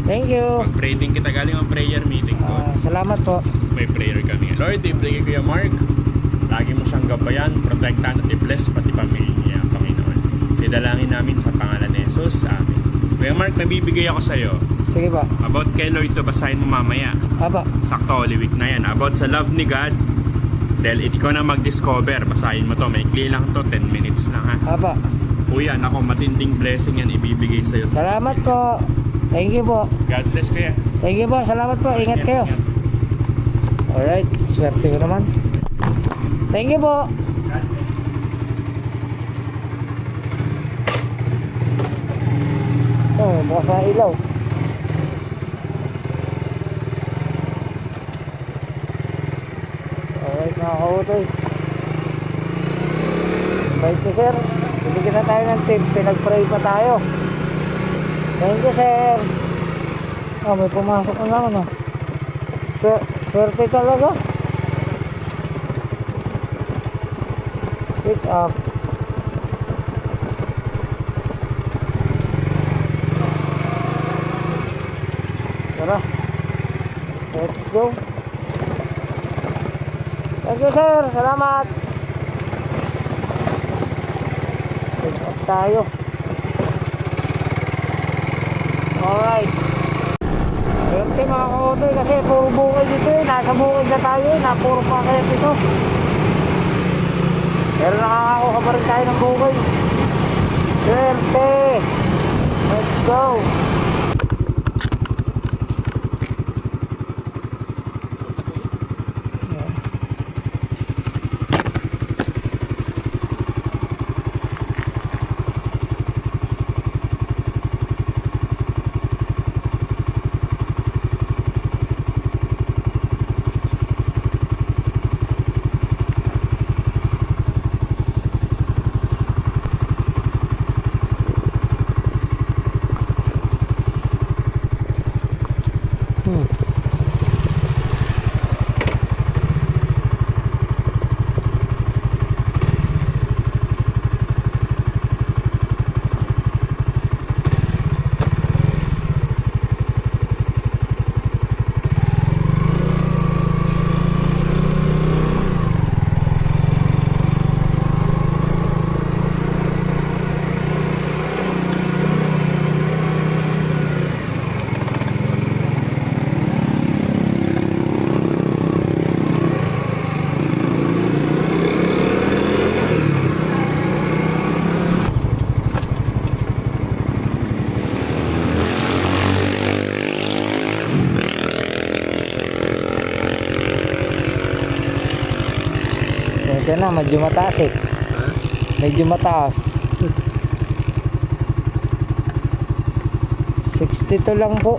Thank you. Mag-pray din kita galing ang prayer meeting ko. Salamat po. May prayer kami. Lord, ibigay ko yung Mark. Lagi mo siyang gabayan, protektahan at i-bless pati pamilya niya, Panginoon. Idalangin namin sa pangalan ni Jesus. Amen. Kuya Mark, nabibigay ako sa iyo. Sige ba? About kay Lord to basahin mo mamaya. Aba. Sakto, Holy Week na yan. About sa love ni God. Dahil ikaw na mag-discover. Basahin mo to. Maikli lang to. 10 minutes lang ha. Aba. Kuya, ako matinding blessing yan ibibigay sa iyo. Salamat po. Thank you po. God bless kuya. Thank you po. Salamat po. Ingat kayo. Alright. Swerte ko naman. Thank you po. God bless. Oh, bukas na ilaw. Alright mga kautoy. Bye to sir. Bibigyan na tayo ng tip. Pinag-pray pa tayo. Thank you sir. Oh, may pumasok na naman oh. Swerte talaga. Pick up. Tara. Let's go. Thank you sir. Salamat. Pick up tayo. Alright. Swerte mga kautoy kasi puro bukid dito eh. Nasa bukid na tayo eh. Napuro pa kaya dito. Pero nakakakuha pa rin tayo ng bukid. Swerte. Let's go. Kasi na, medyo mataas eh. Medyo mataas. 62 lang po.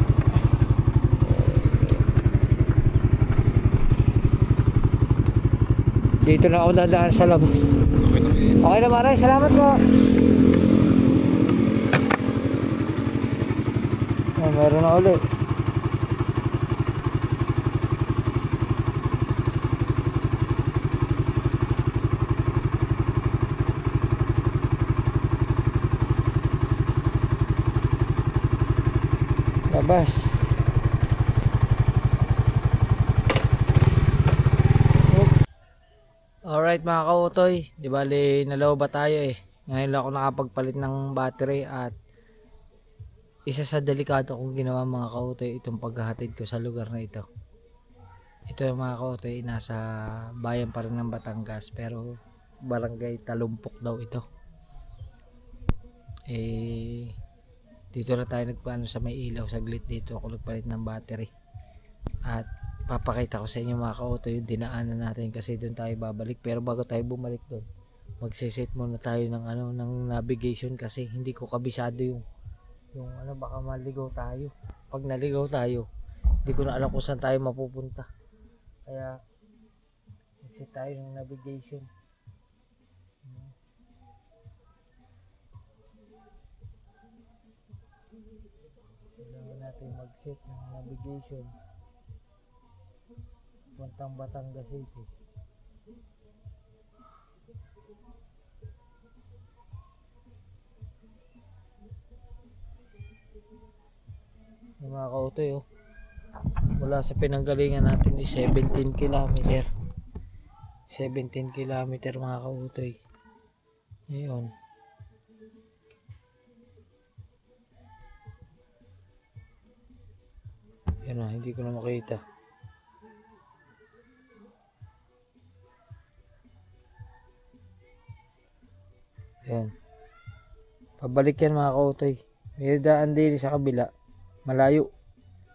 Dito na ako dadaan sa labas. Okay na maray, salamat po. Oh, meron na ulit. Labas. Alright mga kautoy, di bali nalaw ba tayo eh. Ngayon lang ako nakapagpalit ng battery at isa sa delikado kong ginawa mga kautoy itong paghahatid ko sa lugar na ito. Ito mga kautoy, nasa bayan pa rin ng Batangas pero barangay Talumpok daw ito. Dito na tayo nagpaano sa may ilaw, saglit dito ako nagpalit ng battery. At papakita ko sa inyo mga kautoy yung dinaanan natin kasi doon tayo babalik. Pero bago tayo bumalik doon, magsiset muna tayo ng ng navigation kasi hindi ko kabisado yung baka maligaw tayo. Pag naligaw tayo, hindi ko na alam kung saan tayo mapupunta. Kaya magset tayo ng navigation. Kailangan natin mag-set ng navigation puntang Batangas City. Yung mga kautoy oh. Mula sa pinanggalingan natin is 17 kilometer. 17 kilometer mga kautoy. Ayun. Yan na, hindi ko na makita. Yan. Pabalik yan mga kautoy. May daan din sa kabila. Malayo.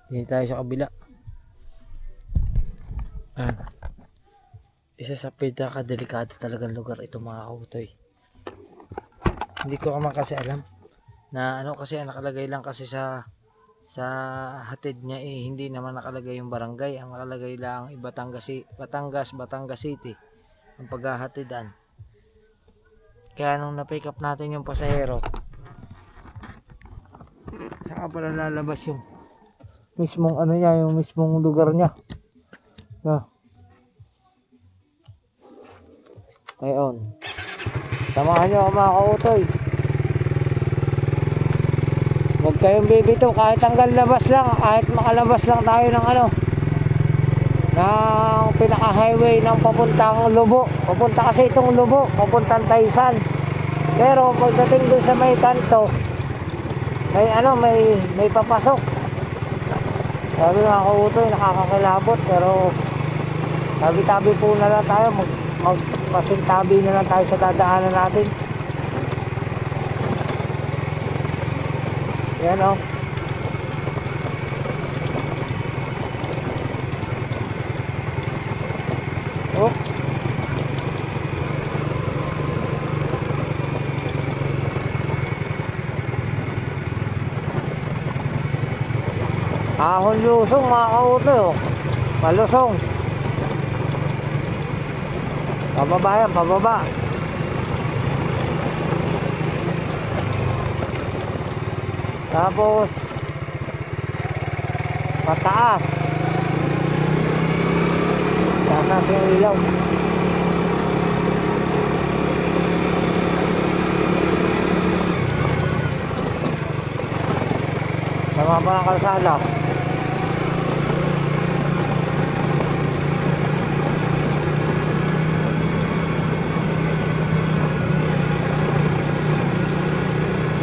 Hindi tayo sa kabila. Isa sa pinaka-delikado talagang lugar ito mga kautoy. Hindi ko naman kasi alam na ano kasi nakalagay lang kasi sa hatid niya hindi naman nakalagay yung barangay. Ang nakalagay lang Batangas City ang paghahatidan. Kaya nung na-pick up natin yung pasahero, saka pala lalabas yung mismong ano niya, yung mismong lugar niya. Ayun. Samahan nyo ako mga kautoy. Huwag kayong bibito kahit hanggang labas lang, kahit makalabas lang tayo ng ano, ng pinaka-highway ng papuntang Lubo. Papunta kasi itong Lubo, papuntang Taysan. Pero pagdating dun sa may kanto, may papasok. Sabi mga kautoy, nakakakilabot, pero tabi-tabi po na lang tayo, magpasintabi na lang tayo sa dadaanan natin. Yan o. Oh. Ahon lusong mga kautoy oh. Malusong. Pababa yan, pababa. Tapos pataas. Taas natin yung ilaw. Sama pa ng kalsada.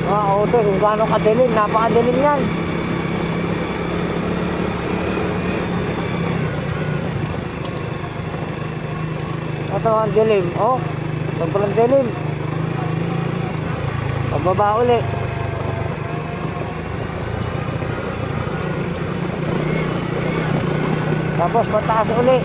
Mga auto, kung gaano kadilim, napakadilim yan. Ito ang dilim, oh, sobrang dilim. Pababa uli. Tapos pataas uli.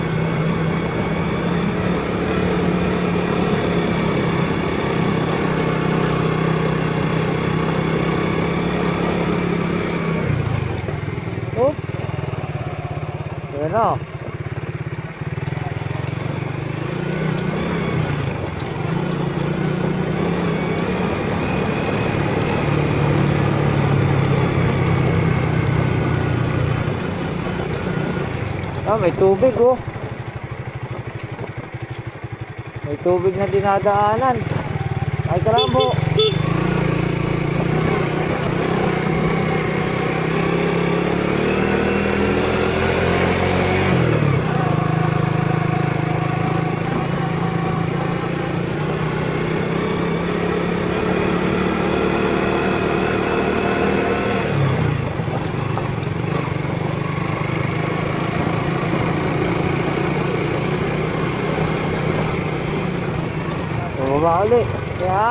Yan o. May tubig oh. May tubig na dinadaanan. Ay karamo. Bumaba ulit. Kaya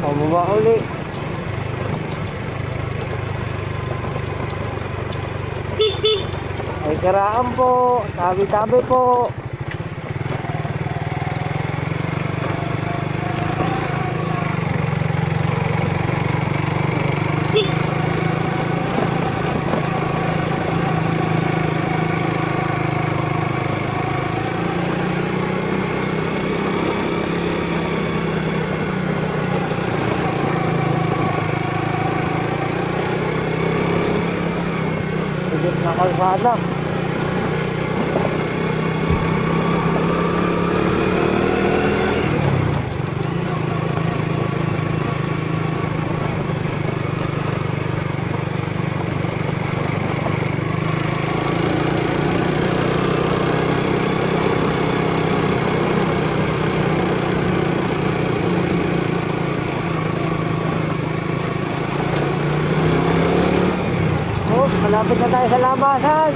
pababa ulit. Ay karaan po, tabi-tabi po. kalsada. Malapit na tayo sa labasan.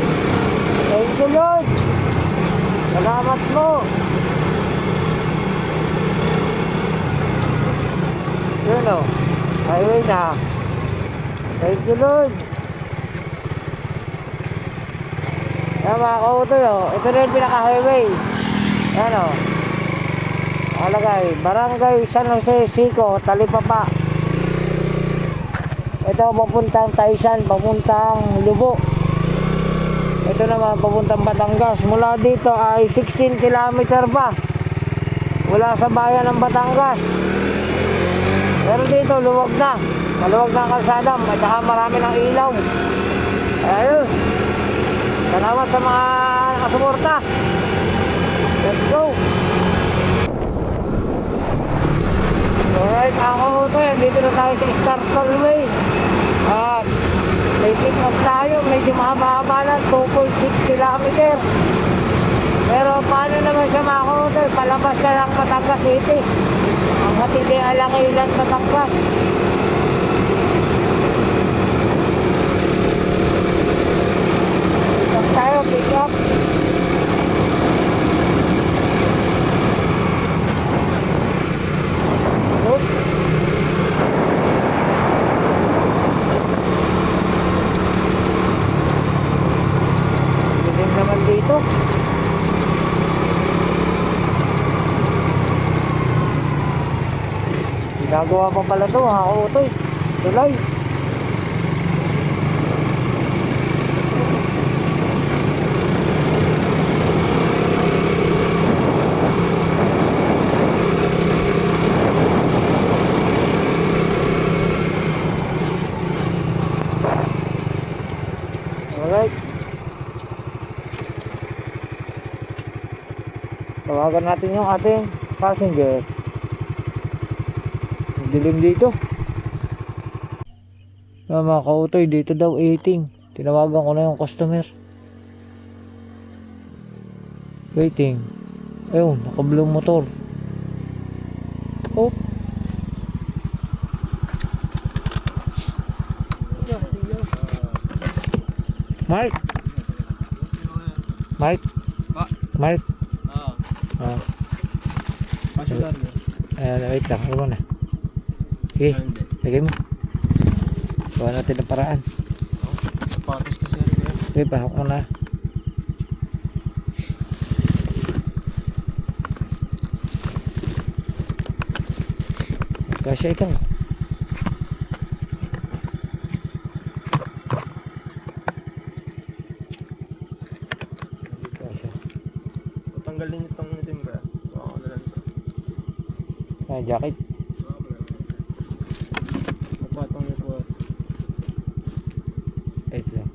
Thank you, Lord. Salamat mo. Yun o. Highway na. Thank you, Lord. Yan mga kautoy o. Ito na yung pinaka-highway. Yan o. Nakalagay. Barangay San Jose Sico, Talipapa. Ito papuntang Taisan, papuntang Lubo. Ito naman papuntang Batangas. Mula dito ay 16 km pa. Wala sa bayan ng Batangas. Pero dito luwag na. Maluwag na ang kalsada at saka marami ng ilaw. Ayun. Salamat sa mga nakasuporta. Let's go. Alright, ako ito yan. Dito na tayo sa Star Tollway. At may pick up tayo. Medyo mahaba-haba lang. 2.6 km. Pero paano naman siya makakuto? Palabas siya ng Batangas City. Ang hatili Alangilan, Batangas. Pick up tayo, pick up. Dilim naman dito. Ginagawa pa pala ito, mga kautoy. Tulay. Alright. Tawagan natin yung ating passenger. Dilim dito. Mga kautoy, dito daw 18. Tinawagan ko na yung customer. Waiting. Ayun, naka-blue motor. Oh. Mark. Mark. Mark. Ah. Ayan, wait lang. Ano na? Okay, lagay mo. Gawa natin ang paraan. Sapatos kasi rin yan. Okay, pahok mo na. Kasya ikaw. Kasya. Tanggalin itong itim ka. Oo, na lang ito. Jacket. Magpatong niyo po. Wait lang.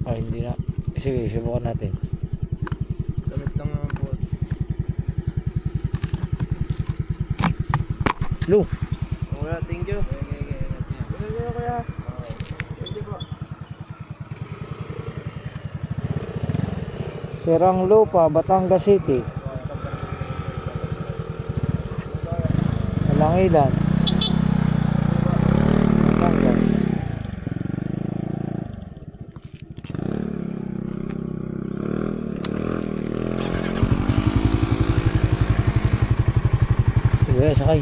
Ay, hindi na. Sige, subukan natin. Damit lang naman po. Lu! Kuya, thank you. Kuya. Thank you po. Serang Lupa, Batangas City. Alangilan. Batangas. Sige, sakay.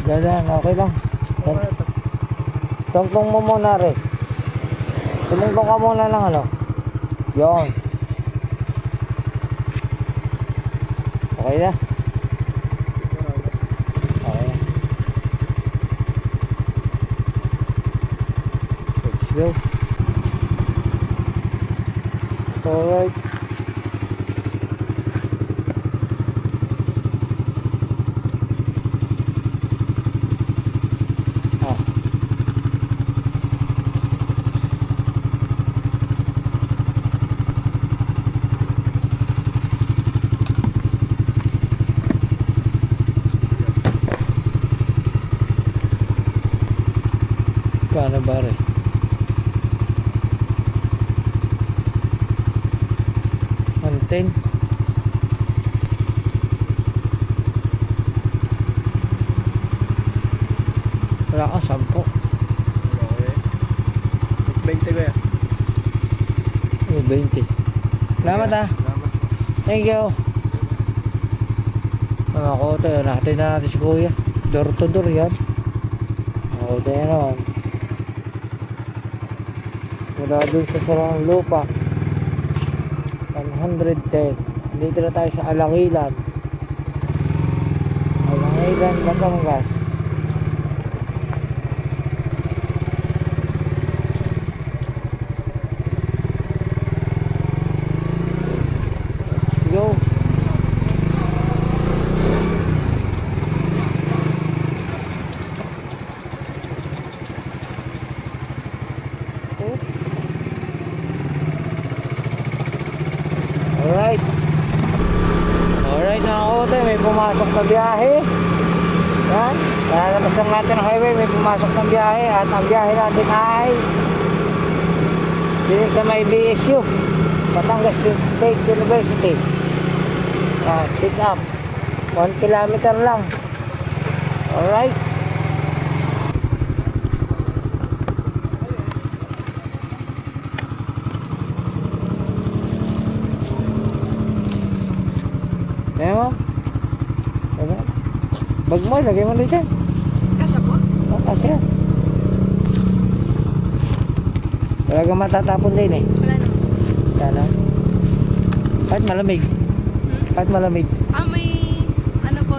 Dadan, okay lang. Tungtong mo muna rin. Tumungtong ka muna lang ano. Yun. Okay na. Okay na. Let's go. Alright. Kano bare? Anten. Wala ka, 10. Okay. 20 kuya. 20. Salamat ah. Salamat. Thank you. Mga kote, natin na natin si kuya. Door to door yan. Mga kote yan naman. Mula dun sa sarang lupa. 110. Dito na tayo sa Alangilan. Alangilan, Batangas. Let's go. Alright. Alright mga kote, may pumasok na biyahe. Yan. Lalabas lang natin ang highway, may pumasok na biyahe. At ang biyahe natin ay dito sa may BSU, Batangas State University. Yan, pick up 1 kilometer lang. Alright. Kaya mo? Kaya bag mo, lagay mo dito. Kasya po? Oh, kasi yan. Talagang matatapon din eh. Wala na. Sana. Kahit malamig. Kahit malamig. May ano po,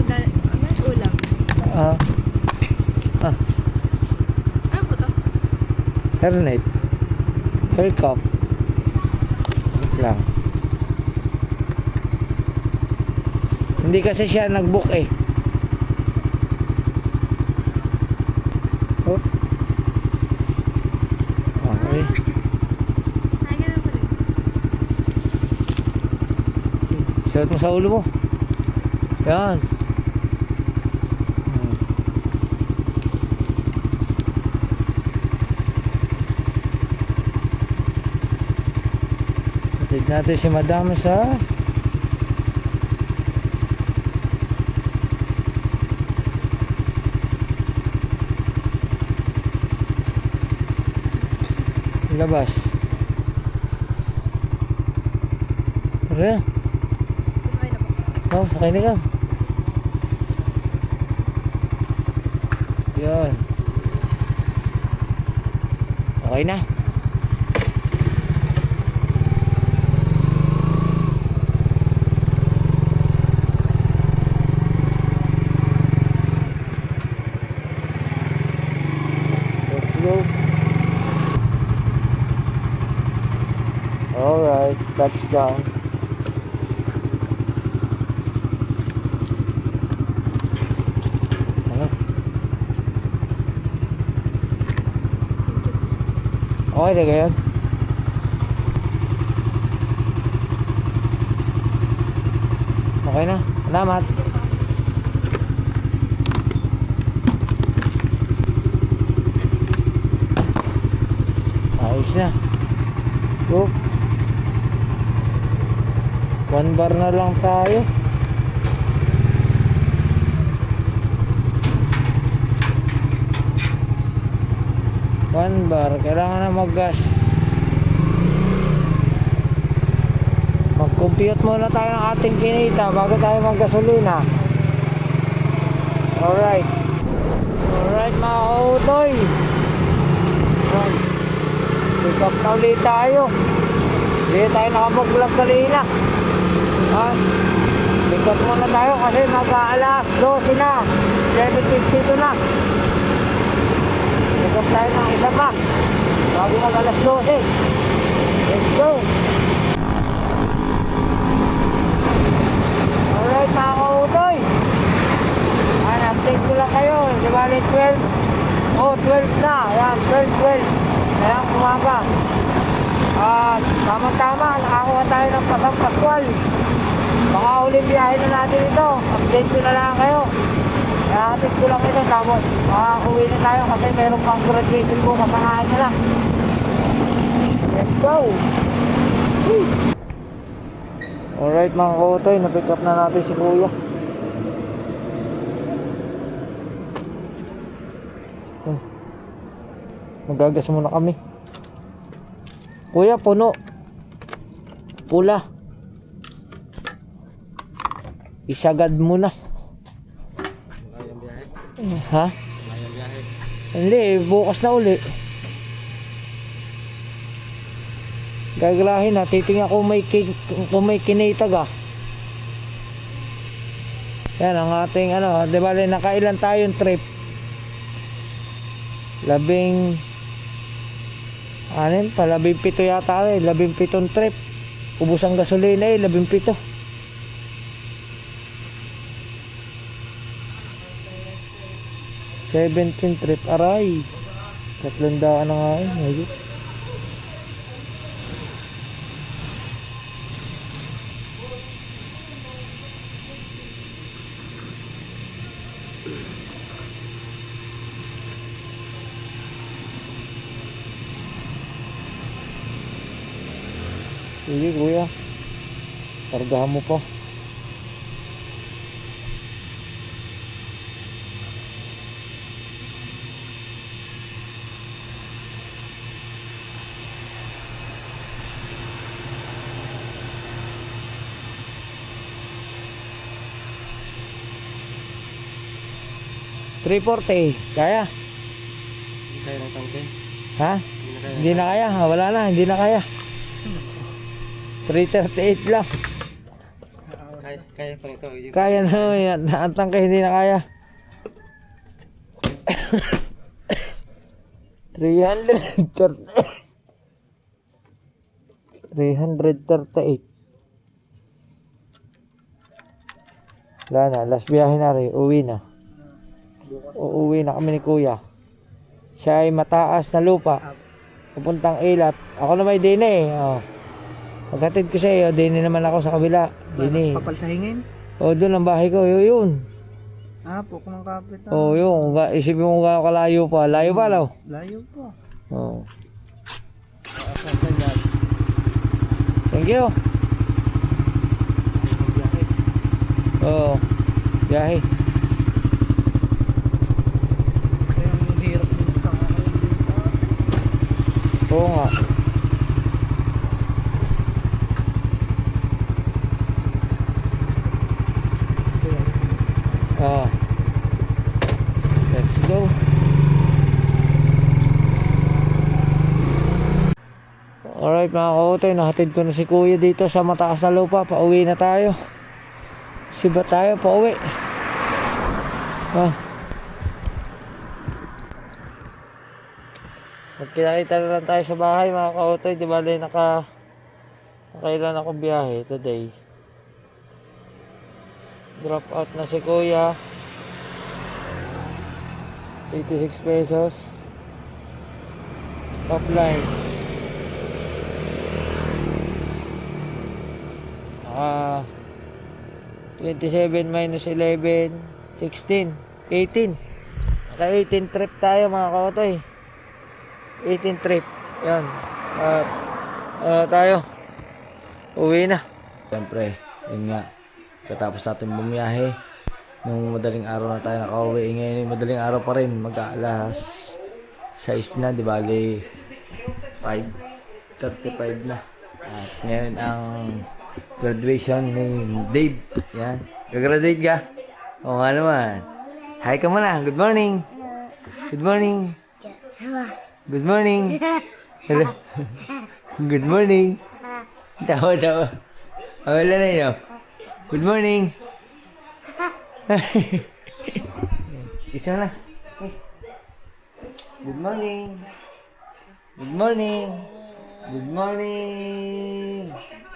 ulam. Ah. Ano po to? Hairnet. Hair cup. Wait lang. Hindi kasi siya nag-book eh. Oh. Okay. Ay, ganun pa rin. Suot mo sa ulo mo. Yan. Hatid natin si Madam sa labas. Tara. Sakay na po. Oh, sakay na ka. Yan. Okay na. Let's go. Alright, touchdown. Ano? Okay na ganyan? Okay na, salamat. Ayos na. Go. 1 bar na lang tayo. One bar, kailangan na mag-gas. Mag-compute muna tayo ng ating kinita bago tayo mag-gasolina. Alright. Alright mga kautoy. Pick up na ulit tayo. Hindi tayo nakapag-vlog kanina. Pick up muna tayo kasi mag-aalas 12 na. 7:52 na. Pick up tayo ng isa pa bago mag-alas 12. Let's go. Alright mga kautoy. Update ko lang kayo. Di ba 12? Oh, 12 na. Ayan, 12. Ayan, umaga. Tama-tama. Nakakuha tayo ng Pasang Pascual. Baka uling biyahe na natin ito. Update ko na lang kayo. Nahatid ko lang ito tapos uwi na tayo kasi meron pang graduation ko, kapangahan na lang. Let's go! Woo! Alright mga kautoy, na-pick up na natin si kuya. Magagas muna kami. Kuya, puno. Pula. Isagad muna. Malayang biyahe. Ha? Malayang biyahe. Hindi, bukas na uli. Gagalahin na, titingnan kung may kinitag ah. Yan ang ating ano, di ba nakailan tayong trip? 17 yata eh, 17 trip. Ubus ang gasolina eh, 17. Trip, aray. 300 na nga eh, ayun. Sige kuya, kargahan mo pa. $340, kaya? Hindi kaya ng tangke. Ha? Hindi na kaya, wala na, hindi na kaya. 338 lang. Kaya pa nito. Kaya na yan, ang tangke hindi na kaya. 338. Wala na, last biyahe na rin, uwi na. Uuwi na kami ni kuya. Siya ay mataas na lupa, pupuntang Ilat. Ako na may dine eh. Oh. Pagkatid ko siya eh, dine naman ako sa kabila. Dine. Papalsahingin? Oh, doon ang bahay ko, yun. Ah, po kung kapit. Oh, yun. Isipin mo kung kalayo pa. Layo pa, law. Layo po. Oh. Thank you. Oh, biyahe. Kaya ang hirap din sa akin. Oo nga. Ah. Let's go. Alright mga kautoy, nahatid ko na si kuya dito sa mataas na lupa. Pauwi na tayo. Siba tayo, pauwi. Ah. Magkita-kita na lang tayo sa bahay mga kautoy. Di ba nakailan ako biyahe today. Drop out na si kuya. 86 pesos. Offline. 27 minus 11, 16, 18. Naka 18 trip tayo mga kautoy. 18 trip. Yan. Tayo. Uwi na. Siyempre, yun nga. Katapos natin bumiyahe. Nung madaling araw na tayo nakauwi. Ngayon madaling araw pa rin. Mag-aalas 6 na. Di bali 5:35 na. At ngayon ang graduation ni Dave. Yan. Gagraduate ka? Oo nga naman. Hi ka muna. Good morning. Good morning. Good morning. Hello. Good morning. Tawa. Wala na yun. Good morning. Isa na. Good morning. Good morning. Good morning.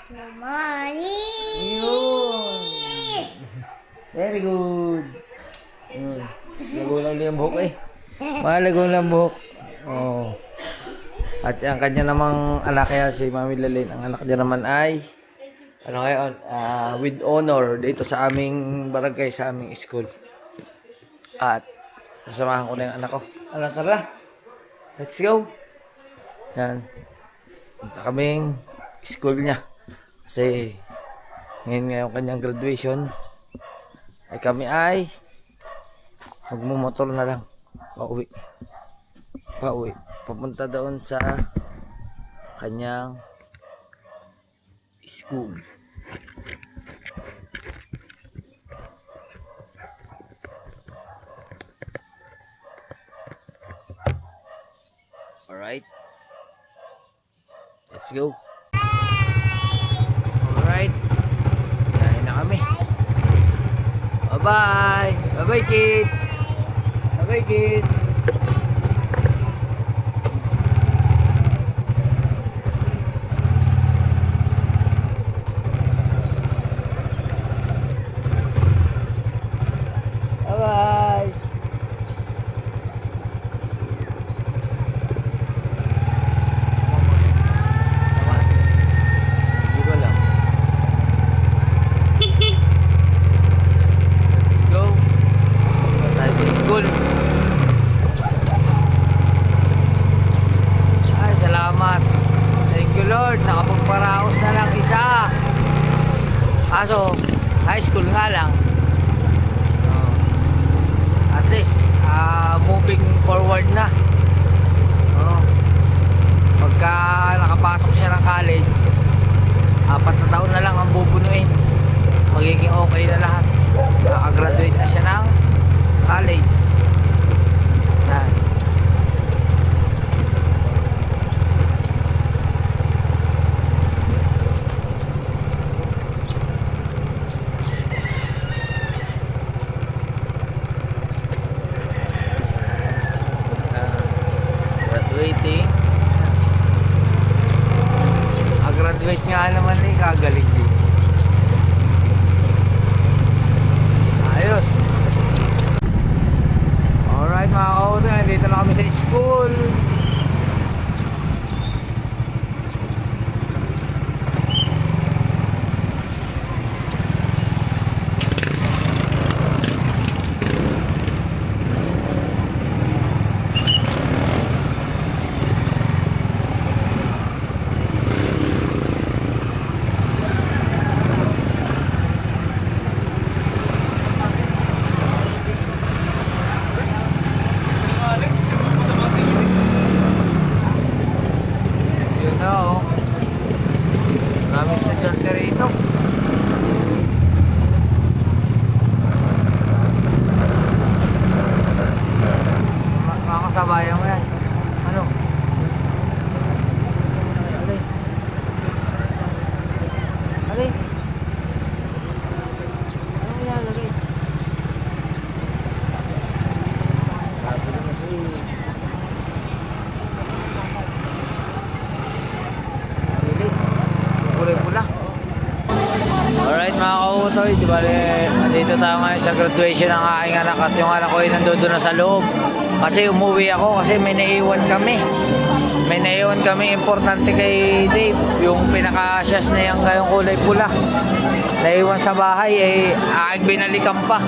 Good morning! Yun. Very good. Lago lang din ang buhok eh. Malago lang buhok. Oh. At ang kanya namang anak kaya si Mami Lalene, ang anak niya naman ay ano ngayon, with honor dito sa aming barangay, sa aming school. At sasamahan ko na yung anak ko. Ano, tara. Let's go. Yan. Punta kaming school niya. Kasi ngayon nga yung kanyang graduation. Ay kami ay magmumotor na lang. Pauwi. Papunta doon sa kanyang school. Alright. Let's go. Alright. Kain na kami. Bye-bye. Bye-bye, kid. Bye-bye, kid. Bye-bye. Dito lang. Let's go. Punta tayo sa school. Ay, salamat. Thank you, Lord. Nakapagparaos na lang isa. Kaso, high school nga lang. At least moving forward na. Pagka nakapasok siya ng college, 4 na taon na lang ang bubunuin, magiging okay na lahat. Nakagraduate na siya ng college. Yan. Graduating. Graduate nga naman eh, kagaling din. Ayos. Alright mga kauto, dito na kami sa school. Sabayan mo yan. Ano? Alay. Alay. Ano mo nilalagay? Sabi naman siya eh. Alay. Kulay pula. Alright mga kautoy, di ba nandito tayo ngayon sa graduation ng aking anak at yung anak ko ay nandun na sa loob. Kasi umuwi ako kasi may naiwan kami. May naiwan kami importante kay Dave. Yung pinaka-shas na yung kulay pula. Naiwan sa bahay ay aking binalikan pa.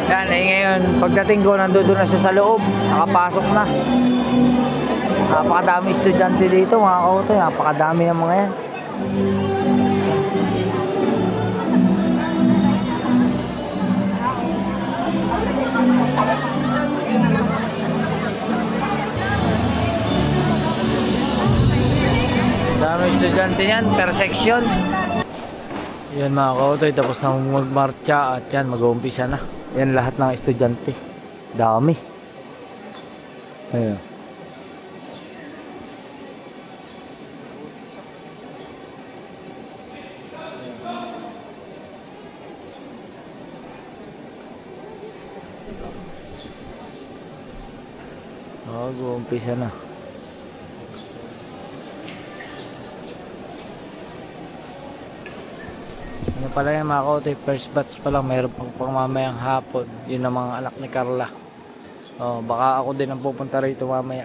Yan, eh ngayon pagdating ko nandun na siya sa loob. Nakapasok na. Napakadami estudyante dito mga kautoy. Napakadami ng mga yan. Dami estudyante yan, per section. Yan mga kautoy, tapos na magmarcha at yan, mag-uumpisa na. Yan lahat ng estudyante. Dami. Ayun. Mag-uumpisa na. Ano pala yan mga kautoy, first batch pa lang, mayroon pang mamayang hapon. Yun ang mga anak ni Carla. Baka ako din ang pupunta rito mamaya.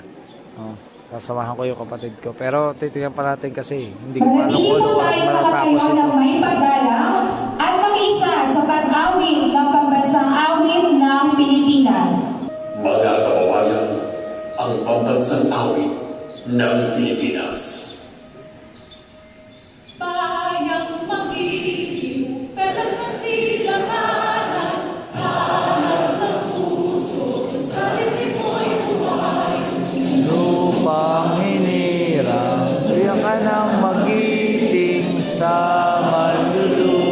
Sasamahan ko yung kapatid ko. Pero titignan pa natin kasi hindi ko pa alam kung ano oras matatapos ito. May paggalang at mag-isa sa pag-awit ng pambansa Pambansang Awit ng Pilipinas. Mga kababayan, ang pambansang awit ng Pilipinas. Bayang magiliw, pelas ng silanganan, hanap ng puso, sa litin mo'y buhay. Lupang hinirang, kaya ka nang magiting sa malulu.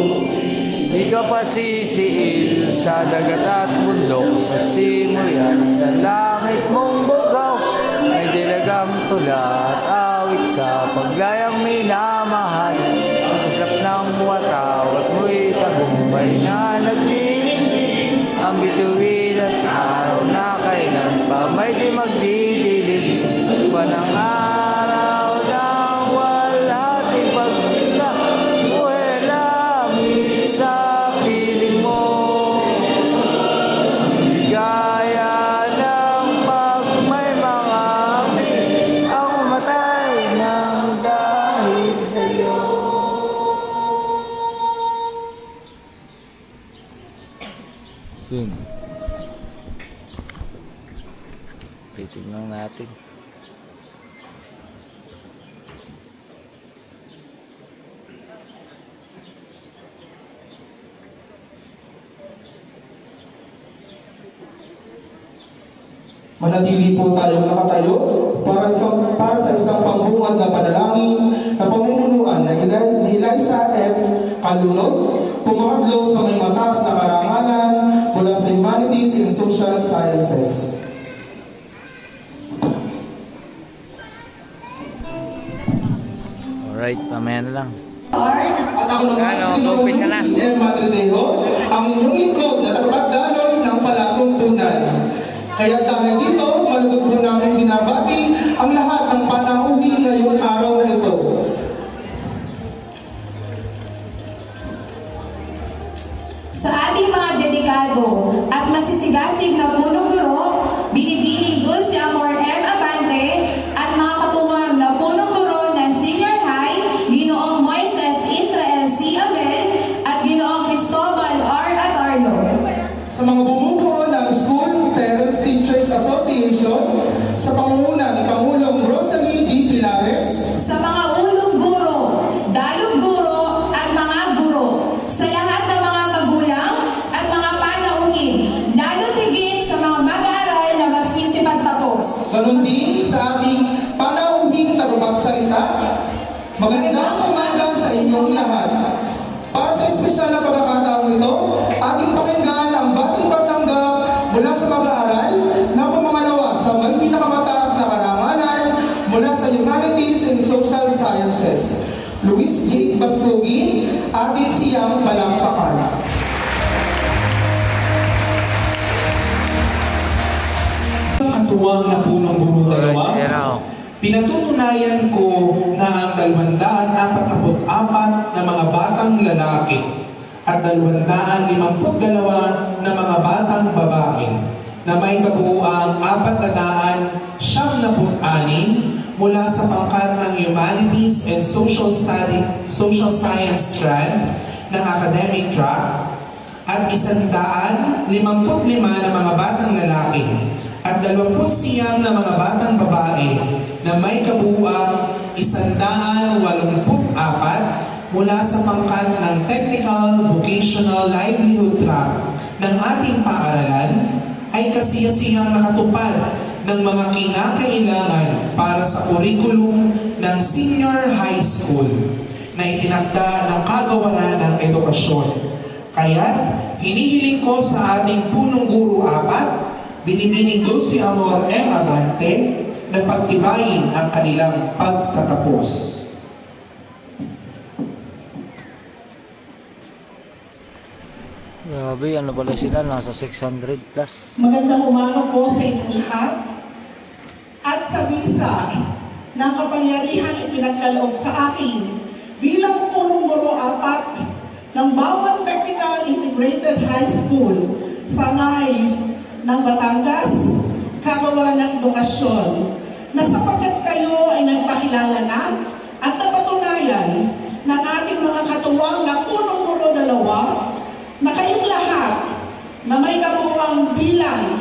Di ka pa sisiil sa dagat at bundok, sa simoy at sa langit mong bugaw. May dilagang tula at awit sa paglayang minamahal. Ang usap ng watawat at mo'y tagumpay na nagdilim. Ang bituin at araw na kailan pa may di magdidilim. Panang araw ng walating pagsila, buhay langit sa piling mo. Gaya ng pag may mga api, ang matay ng dahil sa'yo. Yun. Titignan natin. Manatili po tayong nakatayo para sa isang pambungad na panalangin na pamumunuan na Eliza F. Calunod, pumakadlo sa may mataas na karangalan mula sa Humanities and Social Sciences. Alright, mamaya na lang. At ako naman Ano, si umpisa na. M. Madridejo, ang inyong lingkod na tagapagdaloy ng palatuntunan. Kaya dahil dito, malugod po namin binabati ang lahat ng panauhin ngayong araw na ito. Sa ating mga dedikado at masisigasig na punong guro, binibining Dulce Amor M. Abante at mga katuwang na punong guro ng Senior High, Ginoong Moises Israel C. Abel at Ginoong Cristobal R. Adarno. Sa mga bumubuo ng School Parents Teachers Association, sa pangunguna ni Pangulong Rosalie D. Pilares, Sa mga ulong guro, dalog guro at mga guro, sa lahat ng mga magulang at mga panauhin, lalo tigit sa mga mag-aaral na magsisipagtapos. ganun din sa ating panauhing tagapagsalita. Magandang umaga sa inyong lahat. Para sa espesyal na pagkakataong ito, ating pakinggan ang bating pagtanggap mula sa mag-aaral na pumangalawa sa may pinakamataas na karangalan mula sa Humanities and Social Sciences. Luis J. Basrugi, ating siyang palakpakan. Katuwang na punong guro dalawa, Alright, zero. pinatutunayan ko na ang 244 na mga batang lalaki at 252 na mga batang babae na may kabuuang 476 mula sa pangkat ng Humanities and Social Science strand ng academic track at 155 na mga batang lalaki at 29 na mga batang babae na may kabuuang 184 mula sa pangkat ng Technical Vocational Livelihood Track ng ating paaralan ay kasiyasihang nakatupad ng mga kinakailangan para sa kurikulum ng senior high school na itinakda ng Kagawaran ng Edukasyon. Kaya, hinihiling ko sa ating punong guro 4, binibining Dulce Amor M. Abante, na pagtibayin ang kanilang pagtatapos. Grabe, ano pala sila? Nasa 600 plus. Magandang umaga po sa inyong lahat. At sa visa ng kapangyarihan ipinagkaloob sa akin bilang punong guro 4 ng bawat Technical Integrated High School sa Ngay ng Batangas, Kagawaran ng Edukasyon, na sapagkat kayo ay nagpakilala na at napatunayan ng ating mga katuwang na punong guro 2 na kayong lahat na may kabuuang bilang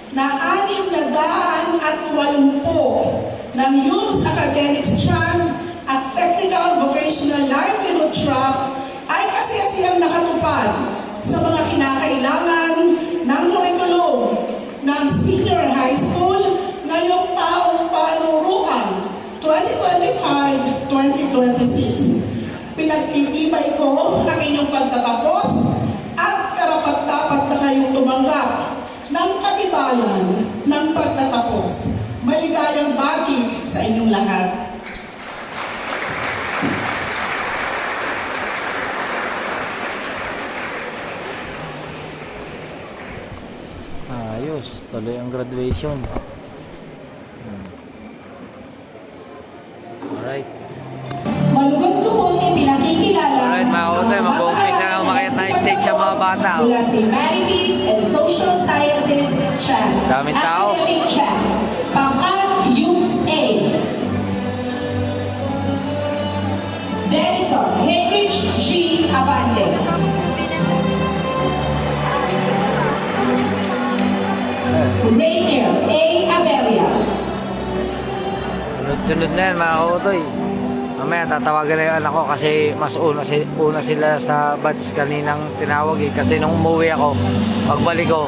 na 680 ng Youth Academic Strand at Technical Vocational Livelihood Track ay kasiyasiyang nakatupad sa mga kinakailangan ng kurikulum ng Senior High School ngayong taong panuruan 2025-2026. Pinagtitibay ko ang inyong pagtatapos at karapat-dapat na kayong tumanggap ng katibayan ng pagtatapos. Maligayang bati sa inyong lahat. Ayos, tuloy ang graduation. Alright. Malugod ko pong ipinakikilala Alright, mga kautay, mag-uumpisa na umakyat na stage sa mga bata. mula sa Humanities and Social Sciences Strand. Daming tao. Academic Track. Pangkat Yums A. Denison Heinrich G. Abante. Rainier A. Abelia. Sunod-sunod na yan, mga kautay. Mamaya tatawagan na yung anak ko kasi mas una sila sa batch kaninang tinawag eh. Kasi nung umuwi ako, pagbalik ko,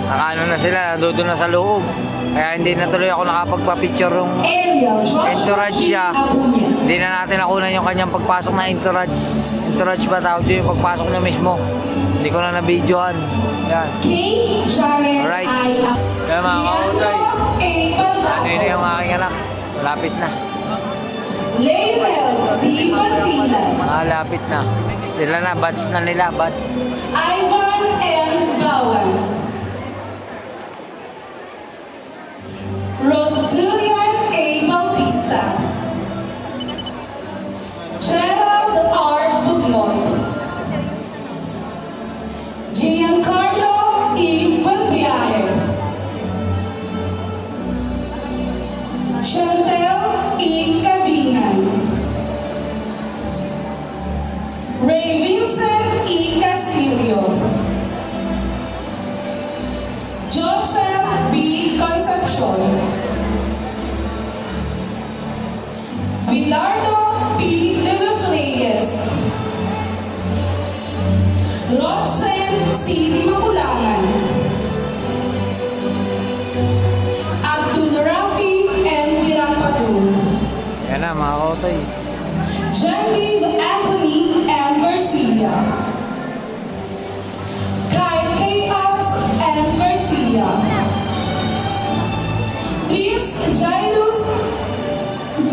nakaano na sila, nandun na sa loob. Kaya hindi na tuloy ako nakapagpa-picture yung entourage siya. Hindi na natin nakunan yung kanyang pagpasok na entourage. Entourage ba tawag yun yung pagpasok niya mismo. Hindi ko na na-videohan. Yan. Alright. Kaya mga kautay, ano yun yung aking anak? Malapit na. Leonel D. Pantilan. Malapit na. Sila na, batch na nila, batch. Ivan M. Bawan. Rose Julian A. Bautista. Gerald R. Bugmont. Giancarlo E. Balbiahe. Chantel E. Cabingan. Ray Vincent E. Castillo. Joseph B. Concepcion. Bilardo P. De Los Reyes. Roxen C. Di Maculangan. Abdul Rafi M. Dirampatu. Yan na, mga kautay. Genevieve Anthony M. Garcia. Kai Chaos M. Garcia. Prince Jairus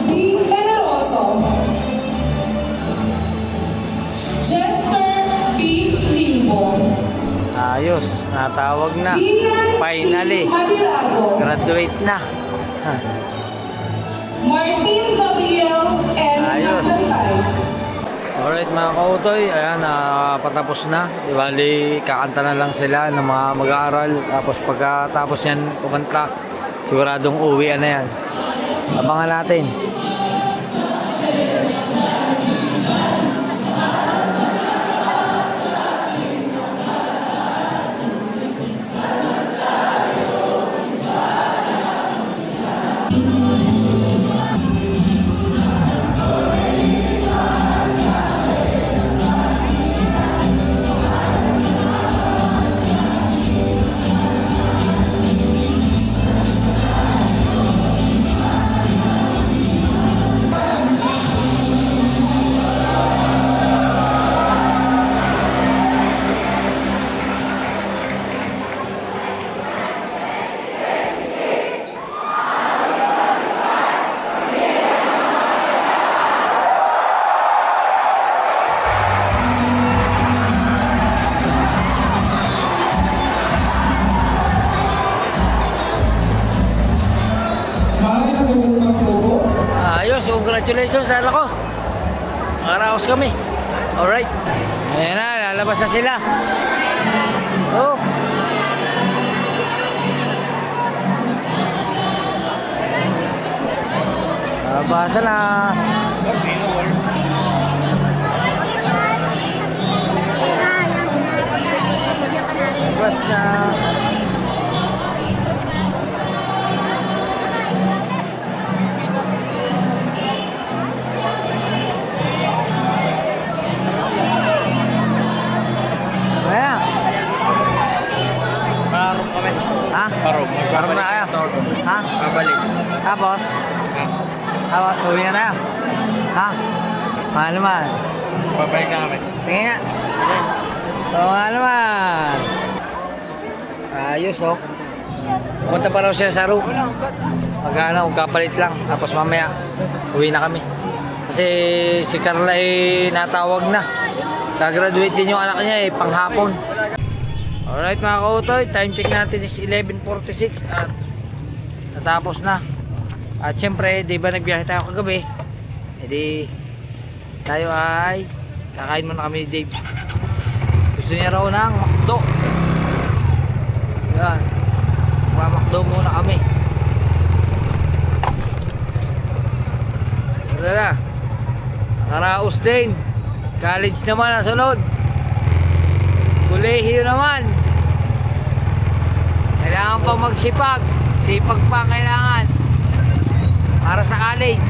D. Generoso. Jester B. Limbo. Ayos, natawag na. Gian Finally, T. Madirazo. graduate na. Martin Gabriel M. Ayos. Nagantay. Alright mga kautoy, ayan, patapos na. Di bali, kakanta na lang sila ng mga mag-aaral. Tapos pagkatapos yan, kumanta, siguradong uwian na yan. Abangan natin. Ayos, congratulations sa anak ko. Araos kami. Alright. Ayan na, lalabas na sila. Oh. Basa na. Plus na. Ayan. Parang kami. Ha? Parang. Parang na kayo? Ha? Babalik. Tapos? Tapos, uwi na tayo. Ha? Mahal naman. Babalik na kami. Tingin nga. Oo nga naman. Ayos oh. Punta pa raw siya sa room. Magkapalit lang. Tapos mamaya, uwi na kami. Kasi si Carla ay natawag na. Gagraduate din yung anak niya panghapon. Alright mga kautoy, time check natin is 11:46 at natapos na. At syempre, di ba nagbiyahe tayo kagabi? E di, tayo ay kakain muna kami ni Dave. Gusto niya raw ng McDo. Yan, McDo muna kami. Wala na. Nakaraos din. College naman ang sunod. Kolehiyo naman. Kailangan pa magsipag. Sipag pa kailangan. Para sa college.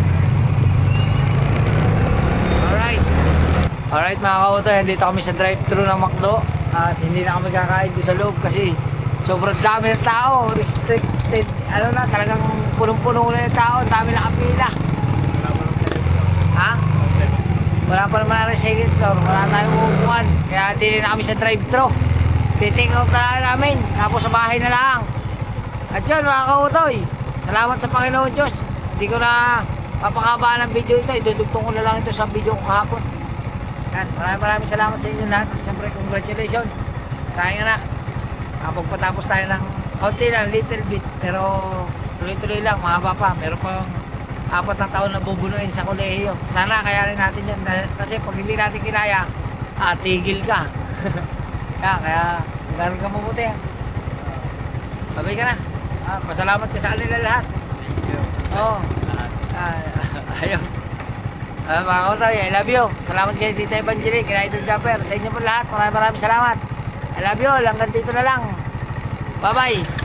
Alright. Alright mga kautoy, dito kami sa drive-thru ng McDo. At hindi na kami kakain doon sa loob kasi sobrang dami ng tao. Restricted. Ano na, talagang punong-puno na yung tao. Dami na kapila. Ha? Wala pa naman na second floor, wala tayong uupuan. Kaya dili na kami sa drive-thru. Titing out na namin, tapos sa bahay na lang. At yun mga kautoy, salamat sa Panginoon Diyos. Hindi ko na papakabaan ng video ito, idudugtong ko na lang ito sa video ko kahapon. Yan, maraming salamat sa inyo lahat. At siyempre congratulations sa aking anak. Pagpatapos tayo ng kaunti lang, little bit, pero tuloy-tuloy lang, mahaba pa. Meron pa 4 na taon na bubunuin sa kolehiyo. Sana kayanin natin yun. Kasi pag hindi natin kinaya, tigil ka. Kaya magkaroon ka mabuti. Babay ka na. Pasalamat ka sa kanila lahat. Thank you. Oo. Ayaw. Mga kautoy, I love you. Salamat kayo Tita Evangeline, kina Idol Japper. Sa inyo po lahat, maraming salamat. I love you. Hanggang dito na lang. Bye-bye.